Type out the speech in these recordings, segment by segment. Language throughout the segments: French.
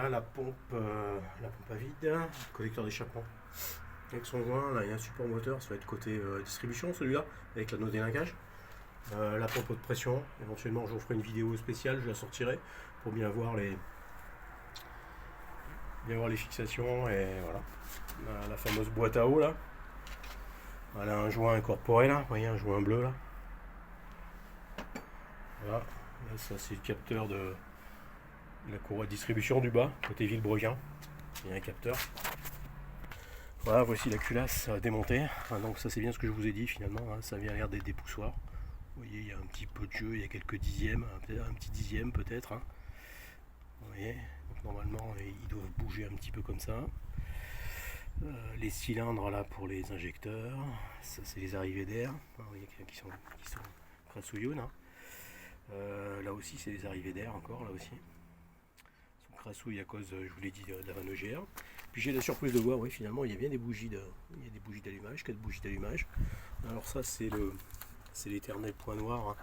Voilà la pompe à vide, collecteur d'échappement. Avec son joint, là il y a un support moteur, ça va être côté distribution celui-là, avec l'anneau délinkage. La pompe haute pression, éventuellement je vous ferai une vidéo spéciale, je la sortirai pour bien voir les fixations et voilà. La fameuse boîte à eau là. Voilà un joint incorporé là, vous voyez un joint bleu là. Voilà, là, ça c'est le capteur de la courroie de distribution du bas, côté Villebrequin. Il y a un capteur. Voilà, voici la culasse démontée. Donc ça c'est bien ce que je vous ai dit finalement, hein, ça vient l'air des poussoirs. Vous voyez, il y a un petit peu de jeu, il y a quelques dixièmes, un petit dixième peut-être. Hein. Vous voyez, donc normalement ils doivent bouger un petit peu comme ça. Les cylindres là pour les injecteurs, ça c'est les arrivées d'air. Vous voyez qui sont crassouillons. Hein. Là aussi c'est les arrivées d'air encore, là aussi. Ils sont crassouilles à cause, je vous l'ai dit, de la vanne EGR. Puis j'ai la surprise de voir, oui finalement il y a bien des bougies d'allumage, 4 bougies d'allumage. Alors ça c'est l'éternel point noir, hein,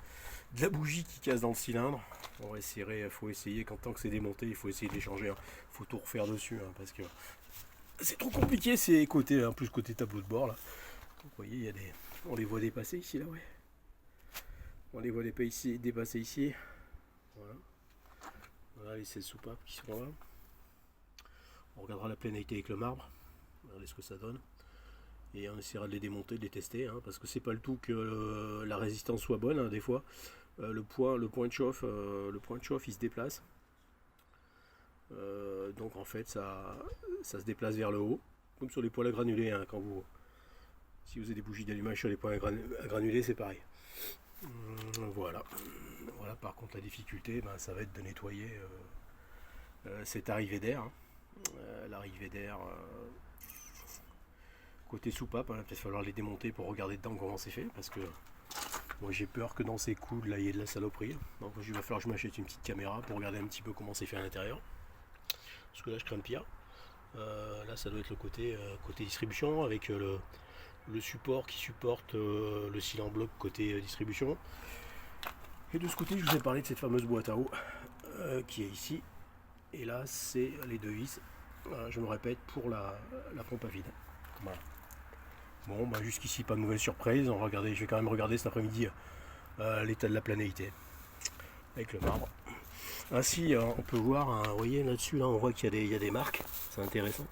de la bougie qui casse dans le cylindre. On va essayer, faut essayer, quand tant que c'est démonté, il faut essayer de les changer. Il faut tout refaire dessus, hein, parce que c'est trop compliqué, c'est côté, en plus côté tableau de bord là. Vous voyez, il y a des. On les voit dépasser ici là, ouais. On les voit dépasser ici. Voilà. Voilà les 16 soupapes qui sont là. On regardera la planalité avec le marbre. Regardez ce que ça donne. Et on essaiera de les démonter, de les tester, hein, parce que c'est pas le tout que la résistance soit bonne, hein, des fois. Le point de chauffe, il se déplace. Donc en fait ça se déplace vers le haut, comme sur les poêles à granulés, hein, si vous avez des bougies d'allumage sur les poêles à granulés, c'est pareil. Voilà. Par contre la difficulté, ça va être de nettoyer cette arrivée d'air. Hein. L'arrivée d'air côté soupape, il va peut-être falloir les démonter pour regarder dedans comment c'est fait, parce que moi j'ai peur que dans ces coudes là il y ait de la saloperie. Donc il va falloir que je m'achète une petite caméra pour regarder un petit peu comment c'est fait à l'intérieur. Parce que là je crains le pire. Là ça doit être le côté distribution avec le support qui supporte le cylindre en bloc côté distribution. Et de ce côté je vous ai parlé de cette fameuse boîte à eau qui est ici. Et là c'est les deux vis, je me répète, pour la pompe à vide. Voilà. Bon, jusqu'ici pas de nouvelles surprises. Je vais quand même regarder cet après-midi l'état de la planéité avec le marbre. Ainsi, on peut voir, hein, vous voyez là-dessus, là, on voit qu'il y a des marques, c'est intéressant.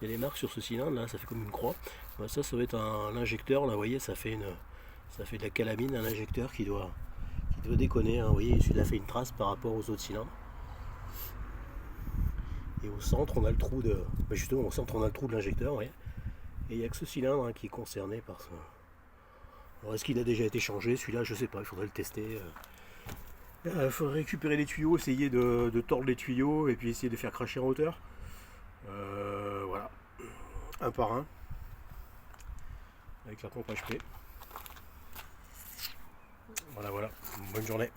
Il y a des marques sur ce cylindre, là, ça fait comme une croix. Ça va être un injecteur, là, vous voyez, ça fait de la calamine, un injecteur qui doit déconner. Hein, vous voyez, celui-là fait une trace par rapport aux autres cylindres. Et au centre, on a le trou de, justement, au centre, on a le trou de l'injecteur, vous voyez. Et il n'y a que ce cylindre, hein, qui est concerné par ça. Alors, est-ce qu'il a déjà été changé? Celui-là, je sais pas, il faudrait le tester. Il faudrait récupérer les tuyaux, essayer de tordre les tuyaux et puis essayer de faire cracher en hauteur. Voilà, un par un, avec la pompe HP. Voilà, bonne journée.